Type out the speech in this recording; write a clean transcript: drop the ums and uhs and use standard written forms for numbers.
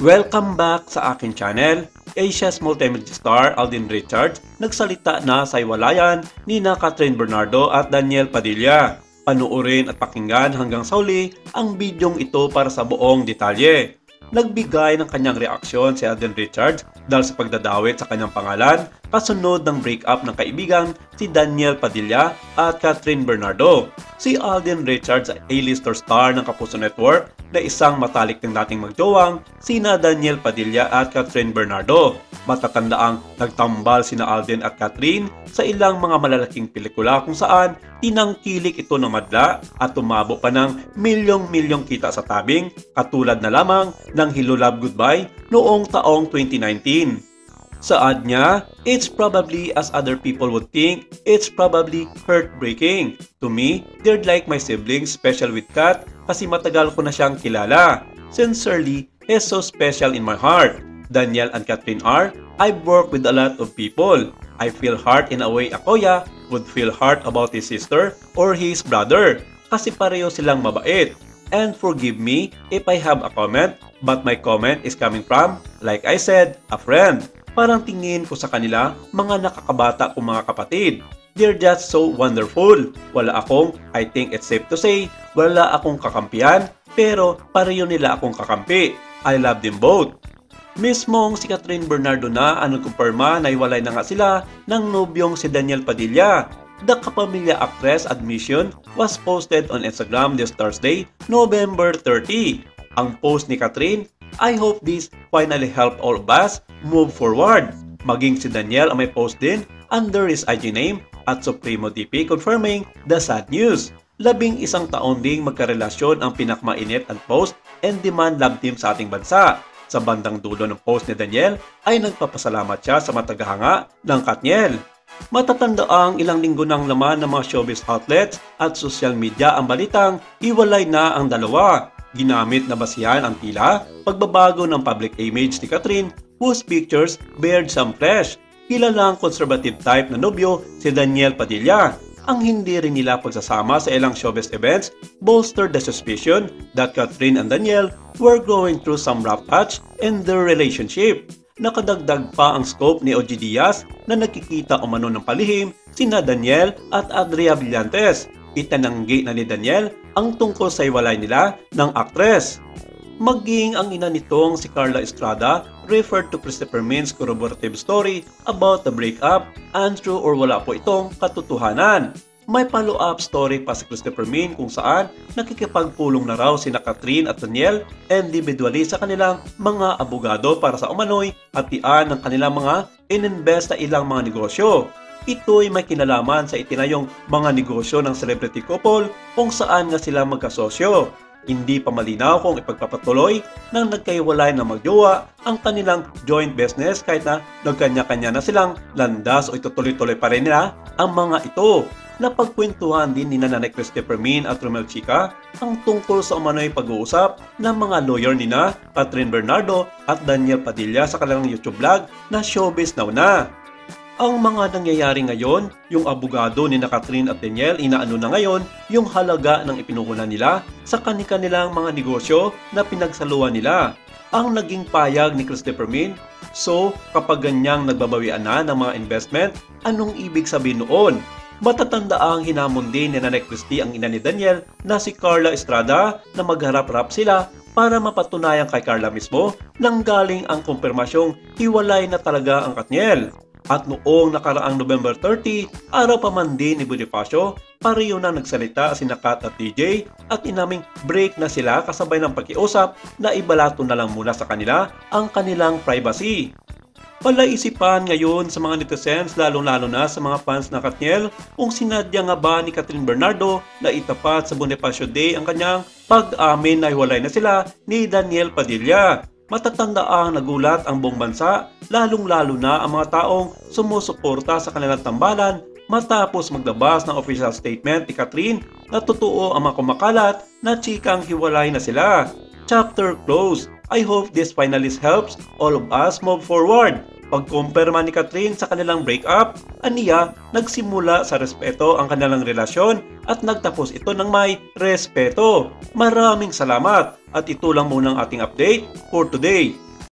Welcome back sa aking channel. Asia's multimedia star Alden Richards nagsalita na sa iwalayan ni Catherine Bernardo at Daniel Padilla. Panuorin at pakinggan hanggang sa huli ang bidyong ito para sa buong detalye. Nagbigay ng kanyang reaksyon si Alden Richards dahil sa pagdadawit sa kanyang pangalan kasunod ng breakup ng kaibigang si Daniel Padilla at Catherine Bernardo. Si Alden Richards ay A-lister star ng Kapuso Network na isang matalik ng dating magjowang sina Daniel Padilla at Catherine Bernardo. Matatandaang nagtambal sina Alden at Catherine sa ilang mga malalaking pelikula kung saan tinangkilik ito ng madla at tumabo pa ng milyong-milyong kita sa tabing katulad na lamang ng Hello Love Goodbye noong taong 2019. Saad niya, it's probably as other people would think, it's probably heartbreaking. To me, they're like my siblings, special with Kat kasi matagal ko na siyang kilala. Sincerely, he's so special in my heart. Daniel and Catherine are, I've worked with a lot of people. I feel hurt in a way a kuya would feel hurt about his sister or his brother kasi pareho silang mabait. And forgive me if I have a comment, but my comment is coming from, like I said, a friend. Parang tingin ko sa kanila, mga nakakabata kong mga kapatid. They're just so wonderful. I think it's safe to say, wala akong kakampihan, pero pareho nila akong kakampi. I love them both. Mismong si Catherine Bernardo na kumpirma na iwalay na nga sila ng nobyong si Daniel Padilla. The Kapamilya actress admission was posted on Instagram this Thursday, November 30. Ang post ni Catherine, I hope this finally helped all of us move forward. Maging si Daniel ang may post din under his IG name at Supremo DP confirming the sad news. 11 taon ding magkarelasyon ang pinakmainit at post and demand love team sa ating bansa. Sa bandang dulo ng post ni Daniel ay nagpapasalamat siya sa matagahanga ng Katniel. Matatandaang ilang linggo nang laman ng mga showbiz outlets at social media ang balitang iwalay na ang dalawa. Ginamit na basihan ang tila pagbabago ng public image ni Catherine whose pictures bared some flesh. Kilalang conservative type na nobyo si Daniel Padilla. Ang hindi rin nila pagsasama sa ilang showbiz events bolstered the suspicion that Catherine and Daniel were going through some rough patch in their relationship. Nakadagdag pa ang scope ni OG Diaz na nagkikita umano ng palihim sina Daniel at Adria Villantes. Itananggi na ni Daniel ang tungkol sa iwalay nila ng aktres. Maging ang ina nitong si Carla Estrada referred to Christopher Min's corroborative story about the breakup, untrue or wala po itong katotohanan. May follow-up story pa si Christopher Min kung saan nakikipagpulong na raw sina Catherine at Daniel individually sa kanilang mga abogado para sa umano'y hatian ng kanilang mga ininvest na ilang mga negosyo. Ito'y may kinalaman sa itinayong mga negosyo ng celebrity couple kung saan nga sila magkasosyo. Hindi pa malinaw kung ipagpapatuloy ng nagkaiwalay na magjowa ang kanilang joint business kahit na nagkanya-kanya na silang landas o itutuloy-tuloy pa rin nila ang mga ito. Napagkwentuhan din ni Nanay Christopher Min at Romel Chica ang tungkol sa umano'y pag-uusap ng mga lawyer nina Catherine Bernardo at Daniel Padilla sa kanilang YouTube vlog na Showbiz Now Na. Ang mga nangyayari ngayon, yung abogado ni Catherine at Daniel inaano na ngayon yung halaga ng ipinuhunan nila sa kanilang mga negosyo na pinagsaluhan nila. Ang naging payag ni Christopher Min, so kapag ganyang nagbabawian na ng mga investment, anong ibig sabihin noon? Matatandaang hinamon din ni Nanay Christy ang ina ni Daniel na si Carla Estrada na magharap-harap sila para mapatunayan kay Carla mismo nang galing ang kumpirmasyong hiwalay na talaga ang Katniel. At noong nakaraang November 30, araw pa man din ni Bonifacio, pareho na nagsalita sina Kat at DJ at inaming break na sila kasabay ng pakiusap na ibalato na lang muna sa kanila ang kanilang privacy. Palaisipan ngayon sa mga netizens lalong-lalo na sa mga fans na Katniel kung sinadya nga ba ni Catherine Bernardo na itapat sa Bonifacio Day ang kanyang pag-amin na hiwalay na sila ni Daniel Padilla. Matatandaang nagulat ang buong bansa, lalong-lalo na ang mga taong sumusuporta sa kanilang tambalan matapos maglabas ng official statement ni Catherine na totoo ang mga kumakalat na chikang hiwalay na sila. Chapter closed. I hope this finally helps all of us move forward. Pagkumpirma ni Catherine sa kanilang breakup, aniya nagsimula sa respeto ang kanilang relasyon at nagtapos ito ng may respeto. Maraming salamat at ito lang muna ang ating update for today.